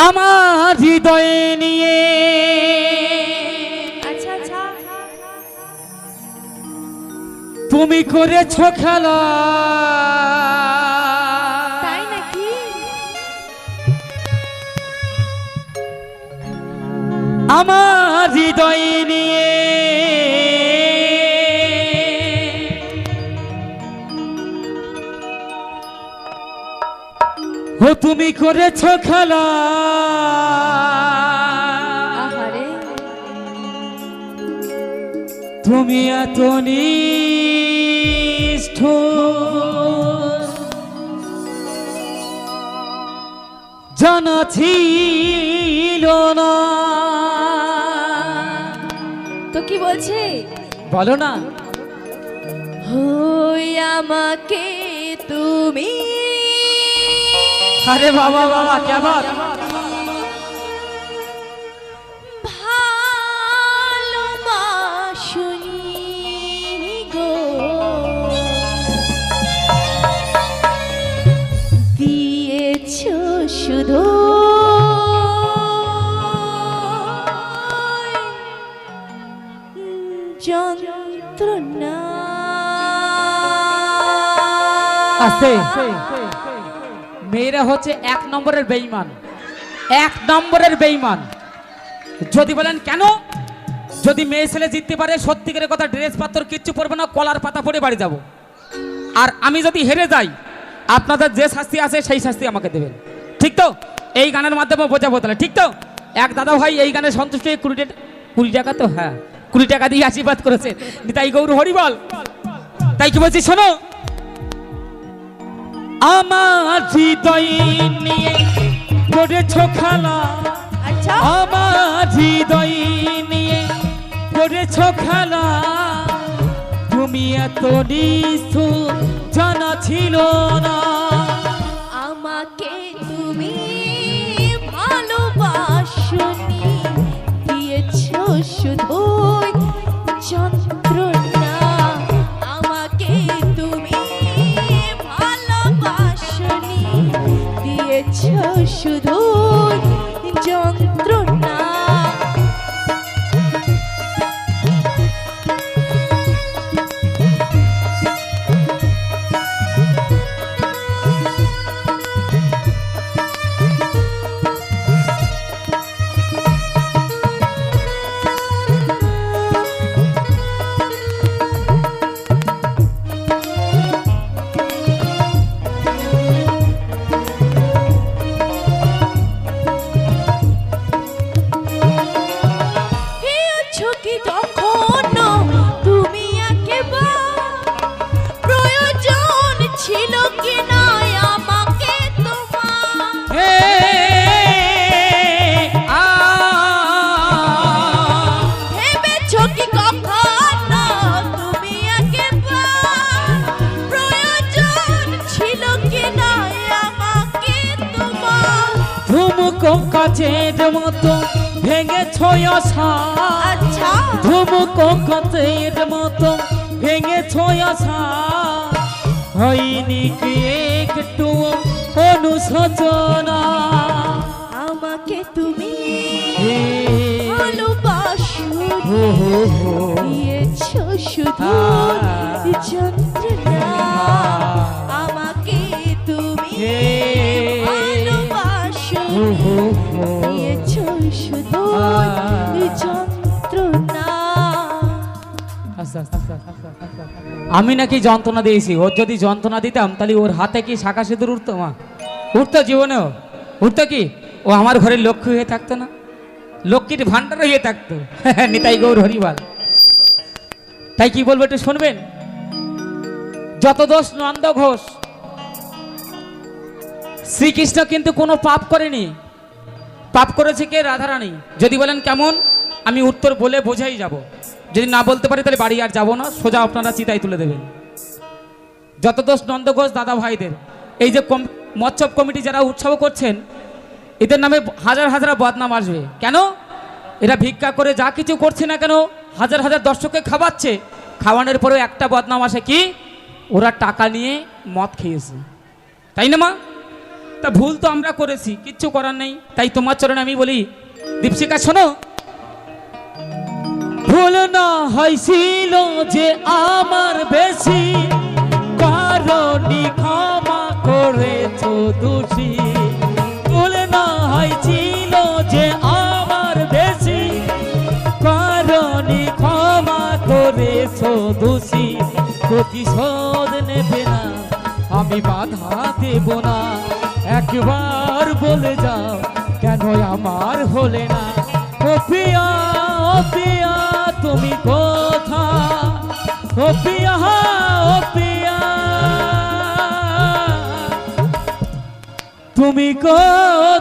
আমার হৃদয়ে নিয়ে আচ্ছা আচ্ছা তুমি করেছ খেলা, তাই নাকি? আমার হৃদয়ে নিয়ে ও তুমি করেছ খেলা। আহারে তুমি এত নিষ্ঠ জানা ছিল না। তো কি বলছে? বলো না। হই আমাকে তুমি আরে বাবা বাবা क्या बात। ভালোবাসনি গো, দিয়েছ শুধু যন্ত্রণা। আস্তে মেয়েরা হচ্ছে এক নম্বরের বেঈমান, এক নম্বরের বেঈমান। যদি বলেন কেন, যদি মেয়ে ছেলে জিততে পারে সত্যিকারের কথা ড্রেস পাত্র কিচ্ছু পরবে না, কলার পাতা পরে বাড়ি যাব। আর আমি যদি হেরে যাই আপনাদের যে শাস্তি আছে সেই শাস্তি আমাকে দেবেন, ঠিক তো? এই গানের মাধ্যমে বোঝাবো তাহলে, ঠিক তো? এক দাদা ভাই এই গানে সন্তুষ্ট হয়ে 20 টাকা তো, হ্যাঁ 20 টাকা দিয়ে আশীর্বাদ করেছে। নিতাই গৌর হরিবল। তাই কি বলছি শোনো, আমার হৃদয় নিয়ে করেছ খেলা, আচ্ছা আমার হৃদয় নিয়ে করেছ খেলা। তুমি এত নিষ্ঠুর জানা ছিল না। আমাকে তুমি ভালোবাসনি, দিয়েছ শুধু যন্ত্রণা। আমাকে তুমি ভালোবাসনি, দিয়েছ শুধু যন্ত্রণা। কাচের মতো ভেঙেছ আশা, আচ্ছা ধুমুক কাচের মতো ভেঙেছ আশা। হয়নি কি একটু অনুশোচনা। আমাকে তুমি ভালোবাসনি, দিয়েছ শুধু যন্ত্রণা। আমাকে তুমি ভালোবাসনি, দিয়েছ শুধু যন্ত্রণা। আমি নাকি যন্ত্রণা দিয়েছি? ওর যদি যন্ত্রণা দিতাম তাহলে ওর হাতে কি শাখা সিঁদুর উঠতো? মা উঠতো, জীবনেও উঠতো কি? ও আমার ঘরের লক্ষ্মী হয়ে থাকতো না, লক্ষ্মীর ভান্ডার হয়ে থাকতো। নিতাই গৌর হরিবল। তাই কি বলবো একটু শুনবেন। যত দোষ নন্দ ঘোষ, শ্রীকৃষ্ণ কিন্তু কোনো পাপ করেনি। পাপ করেছে কে? রাধারানী। যদি বলেন কেমন, আমি উত্তর বলে বোঝাই যাব। যদি না বলতে পারি তাহলে বাড়ি আর যাব না, সোজা আপনারা চিতায় তুলে দেবেন। যত দোষ নন্দ ঘোষ দাদা ভাইদের। এই যে মৎস্য কমিটি যারা উৎসব করছেন, এদের নামে হাজার হাজার বদনাম আসবে। কেন? এরা ভিক্ষা করে যা কিছু করছে না কেন, হাজার হাজার দর্শককে খাওয়াচ্ছে, খাওয়ানোর পরেও একটা বদনাম আসে কি? ওরা টাকা নিয়ে মদ খেয়েছে, তাই না মা? তা ভুল তো আমরা করেছি, কিচ্ছু করার নেই। তাই তোমার চরণে আমি বলি, দীপশিখা শোনো, ভুল না হয়েছিল যে আমার বেশি, কারণই ক্ষমা করেছো দোষী। ভুল না হয়েছিল যে আমার বেশি, কারণই ক্ষমা করেছো দোষী। প্রতিশোধ নেবে না, আমি বাধা দেব না, একবার বলে যাও কেন আমার হলে না। ও পিয়া, ও পিয়া তুমি কোথা, ও পিয়া, ও পিয়া তুমি কোথা।